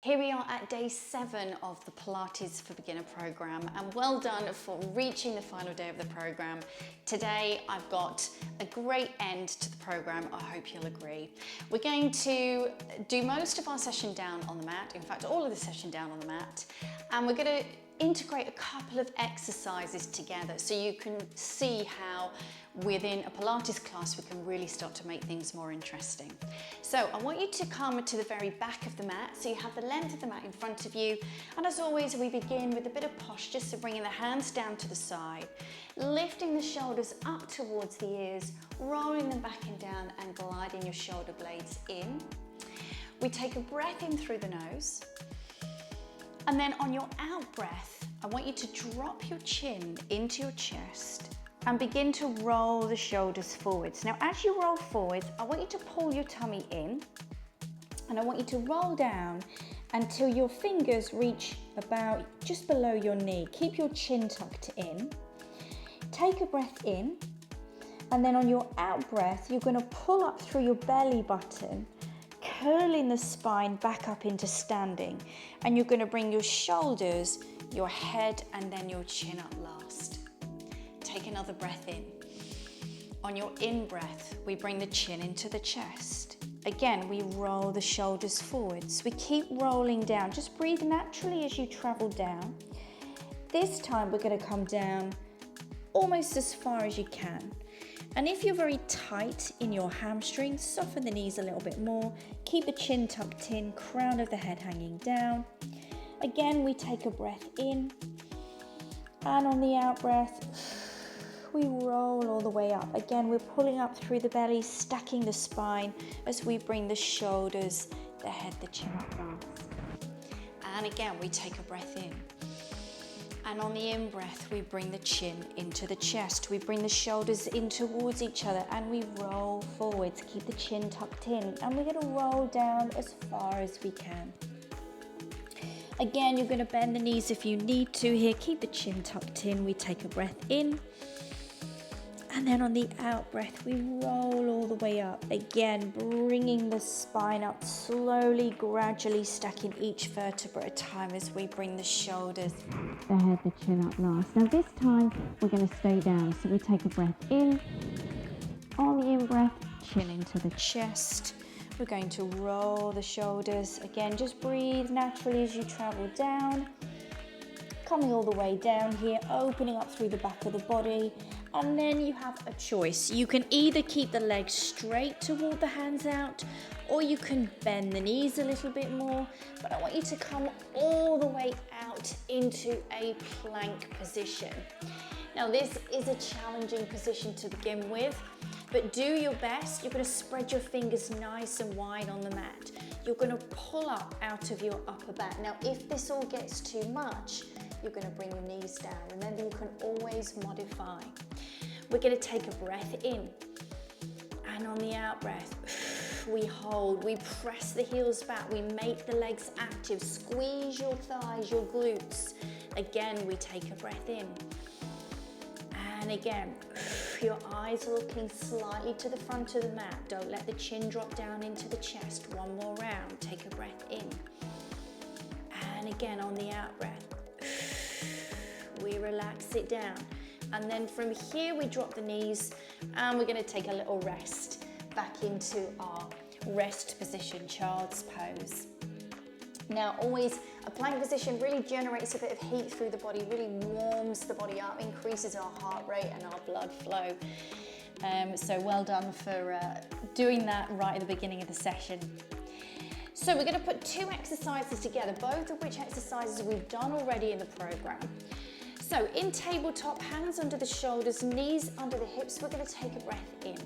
Here we are at day 7 of the Pilates for Beginner program, and well done for reaching the final day of the program. Today I've got a great end to the program, I hope you'll agree. We're going to do most of our session down on the mat, in fact all of the session down on the mat, and we're going to integrate a couple of exercises together so you can see how within a Pilates class we can really start to make things more interesting. So I want you to come to the very back of the mat, so you have the length of the mat in front of you, and as always we begin with a bit of posture, so bringing the hands down to the side, lifting the shoulders up towards the ears, rolling them back and down and gliding your shoulder blades in. We take a breath in through the nose, and then on your out breath, I want you to drop your chin into your chest and begin to roll the shoulders forwards. Now, as you roll forwards, I want you to pull your tummy in, and I want you to roll down until your fingers reach about just below your knee. Keep your chin tucked in. Take a breath in, and then on your out breath, you're going to pull up through your belly button, curling the spine back up into standing, and you're going to bring your shoulders, your head, and then your chin up last. Take another breath in. On your in breath, we bring the chin into the chest. Again, we roll the shoulders forwards. We keep rolling down. Just breathe naturally as you travel down. This time we're going to come down almost as far as you can. And if you're very tight in your hamstrings, soften the knees a little bit more. Keep the chin tucked in, crown of the head hanging down. Again, we take a breath in. And on the out breath, we roll all the way up. Again, we're pulling up through the belly, stacking the spine as we bring the shoulders, the head, the chin up last. And again, we take a breath in. And on the in-breath, we bring the chin into the chest. We bring the shoulders in towards each other and we roll forwards. Keep the chin tucked in. And we're going to roll down as far as we can. Again, you're going to bend the knees if you need to here. Keep the chin tucked in. We take a breath in. And then on the out breath, we roll all the way up. Again, bringing the spine up slowly, gradually stacking each vertebra at a time as we bring the shoulders, the head, the chin up last. Now this time, we're going to stay down. So we take a breath in. On the in breath, chin into the chest. We're going to roll the shoulders. Again, just breathe naturally as you travel down. Coming all the way down here, opening up through the back of the body. And then you have a choice. You can either keep the legs straight toward the hands out, or you can bend the knees a little bit more. But I want you to come all the way out into a plank position. Now this is a challenging position to begin with, but do your best. You're going to spread your fingers nice and wide on the mat. You're going to pull up out of your upper back. Now if this all gets too much, you're going to bring your knees down. Remember, you can always modify. We're going to take a breath in. And on the out breath, we hold, we press the heels back, we make the legs active, squeeze your thighs, your glutes. Again, we take a breath in. And again, your eyes are looking slightly to the front of the mat. Don't let the chin drop down into the chest. One more round, take a breath in. And again, on the out breath, we relax it down. And then from here, we drop the knees and we're going to take a little rest back into our rest position, child's pose. Now, always a plank position really generates a bit of heat through the body, really warms the body up, increases our heart rate and our blood flow. So well done for doing that right at the beginning of the session. So we're going to put 2 exercises together, both of which exercises we've done already in the program. So in tabletop, hands under the shoulders, knees under the hips, we're going to take a breath in.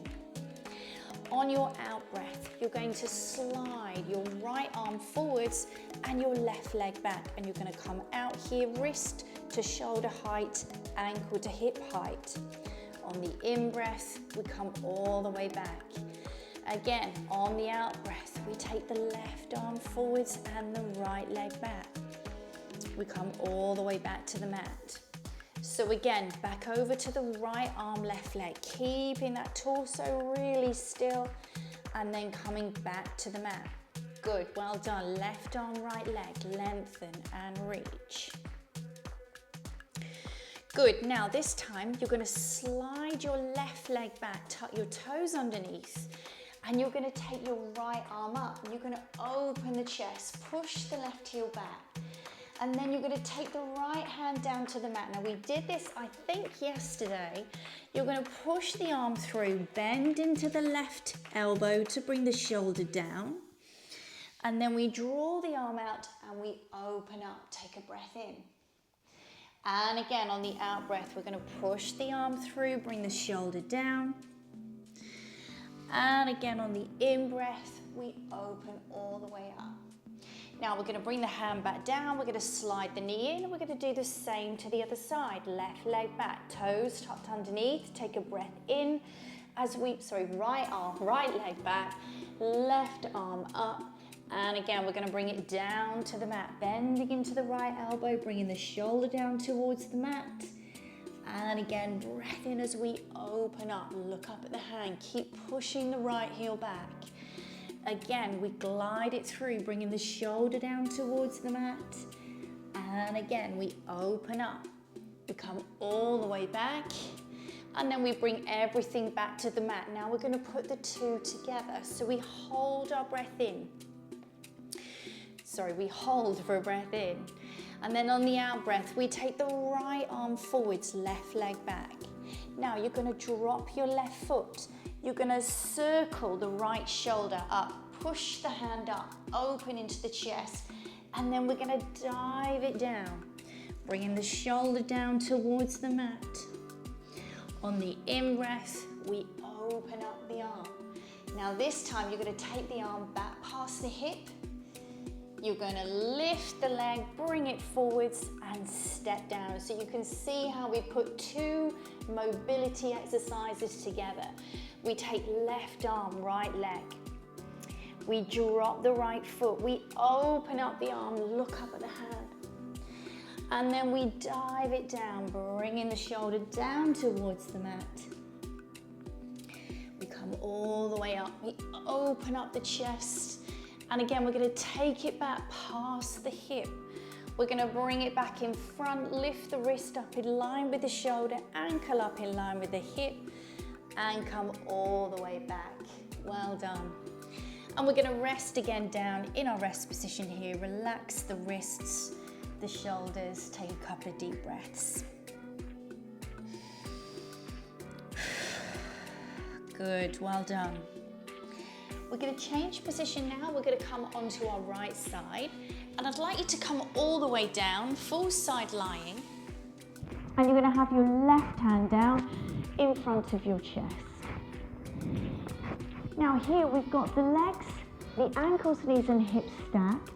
On your out breath, you're going to slide your right arm forwards and your left leg back, and you're going to come out here, wrist to shoulder height, ankle to hip height. On the in breath, we come all the way back. Again, on the out breath, we take the left arm forwards and the right leg back. We come all the way back to the mat. So again, back over to the right arm, left leg, keeping that torso really still, and then coming back to the mat. Good, well done. Left arm, right leg, lengthen and reach. Good, now this time you're gonna slide your left leg back, tuck your toes underneath, and you're gonna take your right arm up. You're gonna open the chest, push the left heel back, and then you're gonna take the right hand down to the mat. Now we did this, I think, yesterday. You're gonna push the arm through, bend into the left elbow to bring the shoulder down, and then we draw the arm out and we open up, take a breath in. And again, on the out breath, we're gonna push the arm through, bring the shoulder down. And again, on the in breath, we open all the way up. Now we're gonna bring the hand back down, we're gonna slide the knee in, and we're gonna do the same to the other side. Left leg back, toes tucked underneath, take a breath in as we, right arm, right leg back, left arm up. And again, we're gonna bring it down to the mat, bending into the right elbow, bringing the shoulder down towards the mat. And again, breath in as we open up, look up at the hand, keep pushing the right heel back. Again, we glide it through, bringing the shoulder down towards the mat. And again, we open up, we come all the way back, and then we bring everything back to the mat. Now we're gonna put the two together. So we hold our breath in. We hold for a breath in. And then on the out breath, we take the right arm forwards, left leg back. Now you're gonna drop your left foot. You're gonna circle the right shoulder up, push the hand up, open into the chest, and then we're gonna dive it down, bringing the shoulder down towards the mat. On the in breath, we open up the arm. Now this time, you're gonna take the arm back past the hip. You're gonna lift the leg, bring it forwards and step down. So you can see how we put two mobility exercises together. We take left arm, right leg. We drop the right foot. We open up the arm, look up at the hand. And then we dive it down, bringing the shoulder down towards the mat. We come all the way up. We open up the chest. And again, we're gonna take it back past the hip. We're gonna bring it back in front, lift the wrist up in line with the shoulder, ankle up in line with the hip, and come all the way back. Well done. And we're gonna rest again down in our rest position here. Relax the wrists, the shoulders, take a couple of deep breaths. Good, well done. We're gonna change position now. We're gonna come onto our right side. And I'd like you to come all the way down, full side lying. And you're gonna have your left hand down in front of your chest. Now here we've got the legs, the ankles, knees and hips stacked.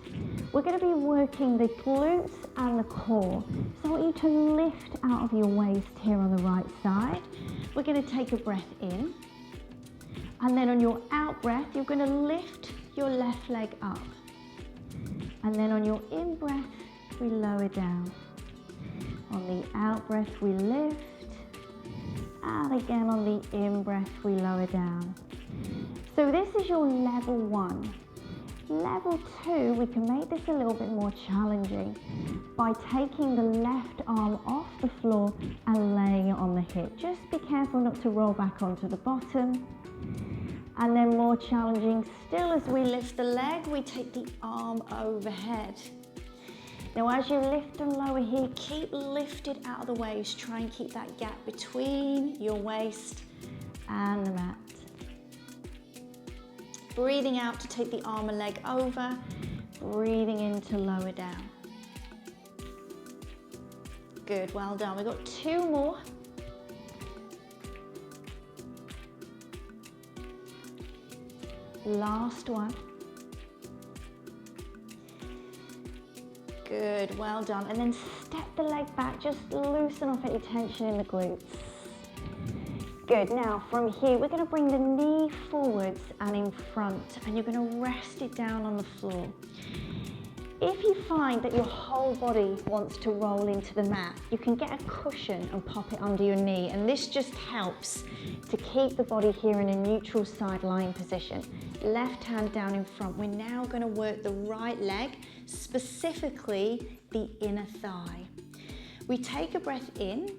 We're gonna be working the glutes and the core. So I want you to lift out of your waist here on the right side. We're gonna take a breath in. And then on your out breath, you're gonna lift your left leg up. And then on your in breath, we lower down. On the out breath, we lift. And again, on the in breath, we lower down. So this is your level 1. Level 2, we can make this a little bit more challenging by taking the left arm off the floor and laying it on the hip. Just be careful not to roll back onto the bottom. And then more challenging still, as we lift the leg, we take the arm overhead. Now as you lift and lower here, keep lifted out of the waist. Try and keep that gap between your waist and the mat. Breathing out to take the arm and leg over. Breathing in to lower down. Good, well done. We've got 2 more. Last one. Good, well done. And then step the leg back, just loosen off any tension in the glutes. Good, now from here, we're gonna bring the knee forwards and in front, and you're gonna rest it down on the floor. If you find that your whole body wants to roll into the mat, you can get a cushion and pop it under your knee, and this just helps to keep the body here in a neutral side lying position. Left hand down in front. We're now going to work the right leg, specifically the inner thigh. We take a breath in,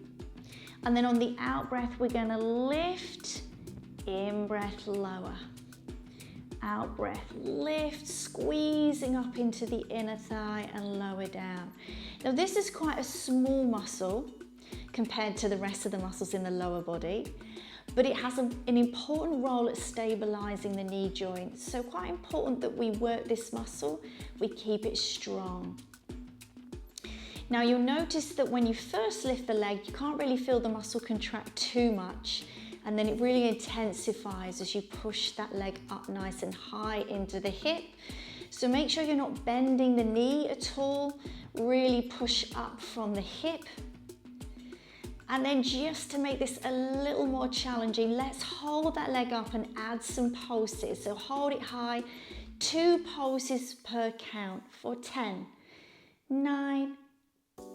and then on the out breath, we're going to lift, in breath, lower. Out breath, lift, squeezing up into the inner thigh and lower down. Now this is quite a small muscle compared to the rest of the muscles in the lower body, but it has an important role at stabilizing the knee joint. So quite important that we work this muscle, we keep it strong. Now you'll notice that when you first lift the leg, you can't really feel the muscle contract too much, and then it really intensifies as you push that leg up nice and high into the hip. So make sure you're not bending the knee at all, really push up from the hip. And then just to make this a little more challenging, let's hold that leg up and add some pulses. So hold it high, 2 pulses per count for 10, 9,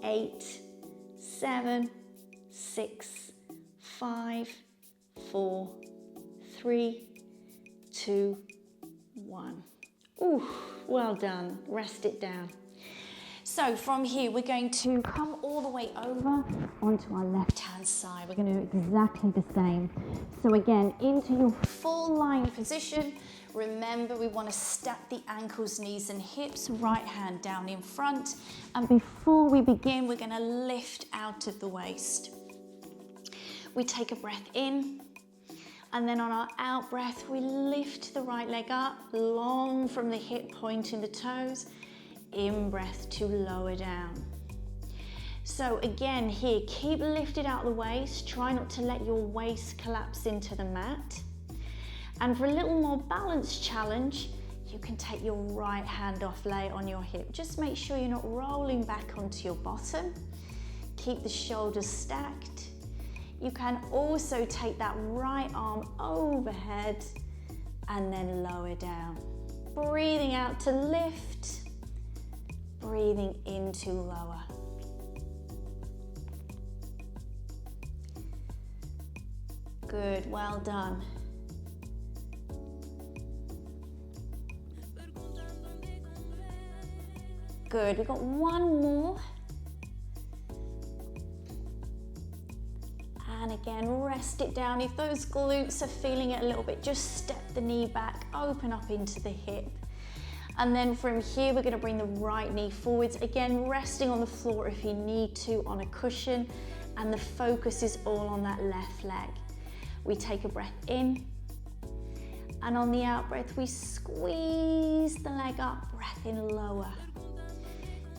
8, 7, 6, 5, 4, 3, 2, 1. Ooh, well done. Rest it down. So from here, we're going to come all the way over onto our left-hand side. We're going to do exactly the same. So again, into your full lying position. Remember, we want to stack the ankles, knees and hips, right hand down in front. And before we begin, we're going to lift out of the waist. We take a breath in, and then on our out breath, we lift the right leg up, long from the hip, pointing the toes. In breath to lower down. So again, here, keep lifted out the waist. Try not to let your waist collapse into the mat. And for a little more balanced challenge, you can take your right hand off, lay it on your hip. Just make sure you're not rolling back onto your bottom. Keep the shoulders stacked. You can also take that right arm overhead and then lower down. Breathing out to lift, breathing in to lower. Good, well done. Good, we've got one more. And again, rest it down. If those glutes are feeling it a little bit, just step the knee back, open up into the hip. And then from here, we're going to bring the right knee forwards. Again, resting on the floor if you need to, on a cushion. And the focus is all on that left leg. We take a breath in. And on the out breath, we squeeze the leg up, breath in lower.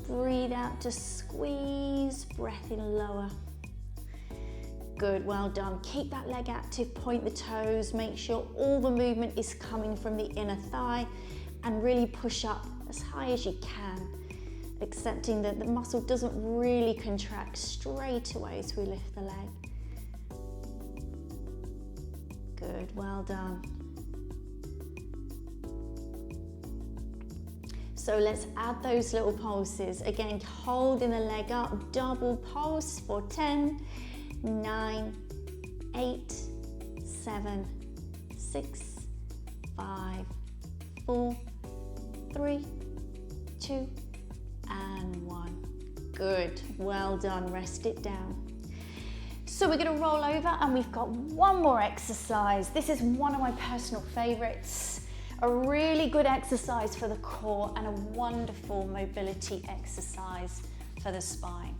Breathe out to squeeze, breath in lower. Good, well done. Keep that leg active, point the toes, make sure all the movement is coming from the inner thigh, and really push up as high as you can, accepting that the muscle doesn't really contract straight away as we lift the leg. Good, well done. So let's add those little pulses. Again, holding the leg up, double pulse for 10, 9, 8, 7, 6, 5, 4, 3, 2, and 1. Good, well done, rest it down. So we're going to roll over and we've got one more exercise. This is one of my personal favorites. A really good exercise for the core and a wonderful mobility exercise for the spine.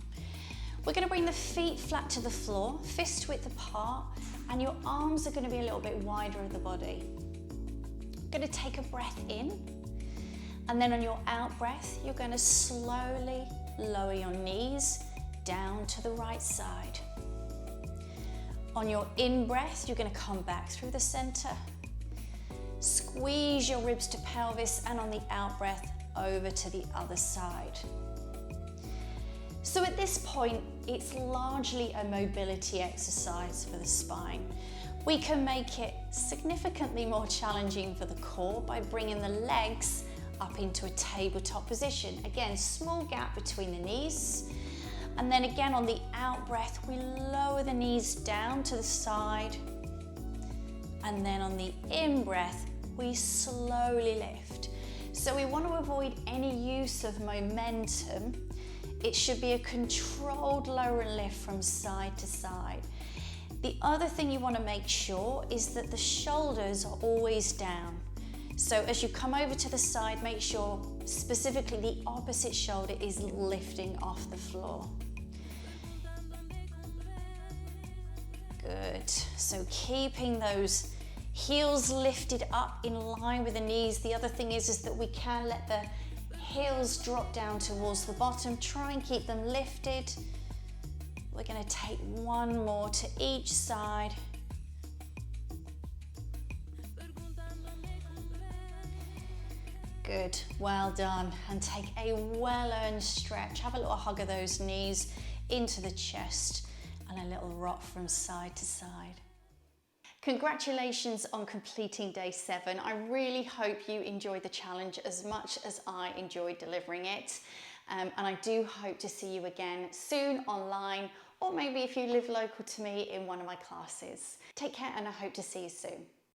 We're going to bring the feet flat to the floor, fist width apart, and your arms are going to be a little bit wider of the body. You're going to take a breath in, and then on your out breath, you're going to slowly lower your knees down to the right side. On your in breath, you're going to come back through the center. Squeeze your ribs to pelvis, and on the out breath, over to the other side. So at this point, it's largely a mobility exercise for the spine. We can make it significantly more challenging for the core by bringing the legs up into a tabletop position. Again, small gap between the knees. And then again on the out breath, we lower the knees down to the side. And then on the in breath, we slowly lift. So we want to avoid any use of momentum. It should be a controlled lower and lift from side to side. The other thing you want to make sure is that the shoulders are always down. So as you come over to the side, make sure specifically the opposite shoulder is lifting off the floor. Good. So keeping those heels lifted up in line with the knees. The other thing is that we can let the heels drop down towards the bottom. Try and keep them lifted. We're going to take one more to each side. Good, well done. And take a well-earned stretch. Have a little hug of those knees into the chest and a little rock from side to side. Congratulations on completing day 7. I really hope you enjoyed the challenge as much as I enjoyed delivering it. And I do hope to see you again soon online, or maybe if you live local to me in one of my classes. Take care and I hope to see you soon.